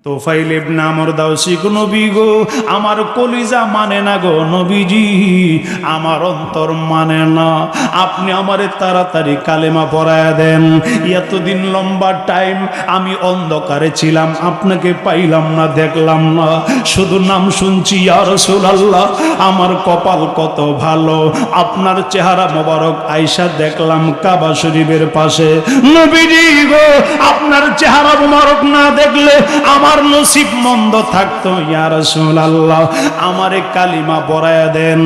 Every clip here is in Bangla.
তোফাইল ইবনে আমর দাওসী গো, নবী গো আমার কলিজা মানে না গো নবীজি, আমার অন্তর মানে না, আপনি আমারে তাড়াতাড়ি কালেমা পড়ায়া দেন। এতদিন লম্বা টাইম আমি অন্ধকারে ছিলাম, আপনাকে পাইলাম না, দেখলাম না, শুধু নাম শুনছি ইয়া রাসূলুল্লাহ। আমার কপাল কত ভালো, আপনার চেহারা মোবারক আয়েশা দেখলাম কাবা শরীফের পাশে। নবীজি গো আপনার চেহারা মোবারক না দেখলে আমার নসিব মন্দ থাকতো ইয়া রাসূলুল্লাহ, আমারে কালিমা পড়ায়া দেন।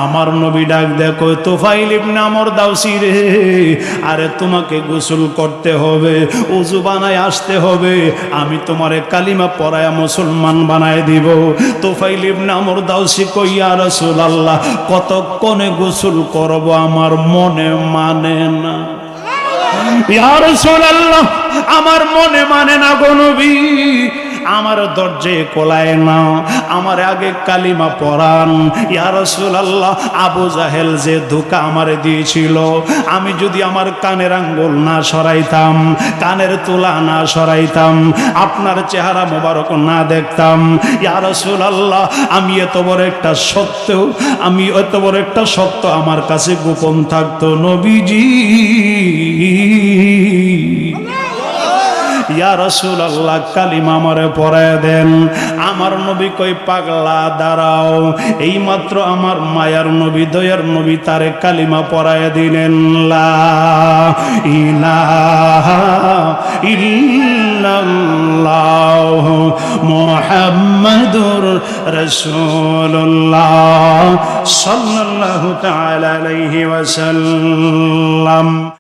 আমার নবী ডাক দেখো, তোফাইল ইবনে আমর দাওসী রে, আরে তোমাকে গোসল করতে হবে, ওযু বানায় আসতে হবে, আমি তোমারে কালিমা পড়ায়া মুসলমান বানায় দিব। তোফাইল ইবনে আমর দাওসী কই, ইয়া রাসূলুল্লাহ কতক্ষণে গোসল করব আমার মনে মানে না। ইয়া রাসূলুল্লাহ আমার মনে মানে না গো নবী, আমার দরজে কোলায় না, আমার আগে কালিমা পড়ান। ইয়া রাসূলুল্লাহ আবু জাহেল যে ধোঁকা আমারে দিয়েছিল, আমি যদি আমার কানের আঙ্গুল না সরাইতাম, কানের তুলা না সরাইতাম, আপনার চেহারা মোবারক না দেখতাম, ইয়া রাসূলুল্লাহ আমি এত বড় একটা সত্য, আমি এত বড় একটা সত্য আমার কাছে গোপন থাকতো নবীজি। ইয়া রাসূলুল্লাহ কালিমা আমারে পড়ায় দেন। আমার নবী কই, পাগলা দাঁড়াও, এইমাত্র আমার মায়ার নবী দয়ার নবী তারে কালিমা পড়ায় দিলেন, লা ইলাহা ইল্লাল্লাহ মুহাম্মাদুর রাসূলুল্লাহ সাল্লাল্লাহু তাআলা আলাইহি ওয়াসাল্লাম।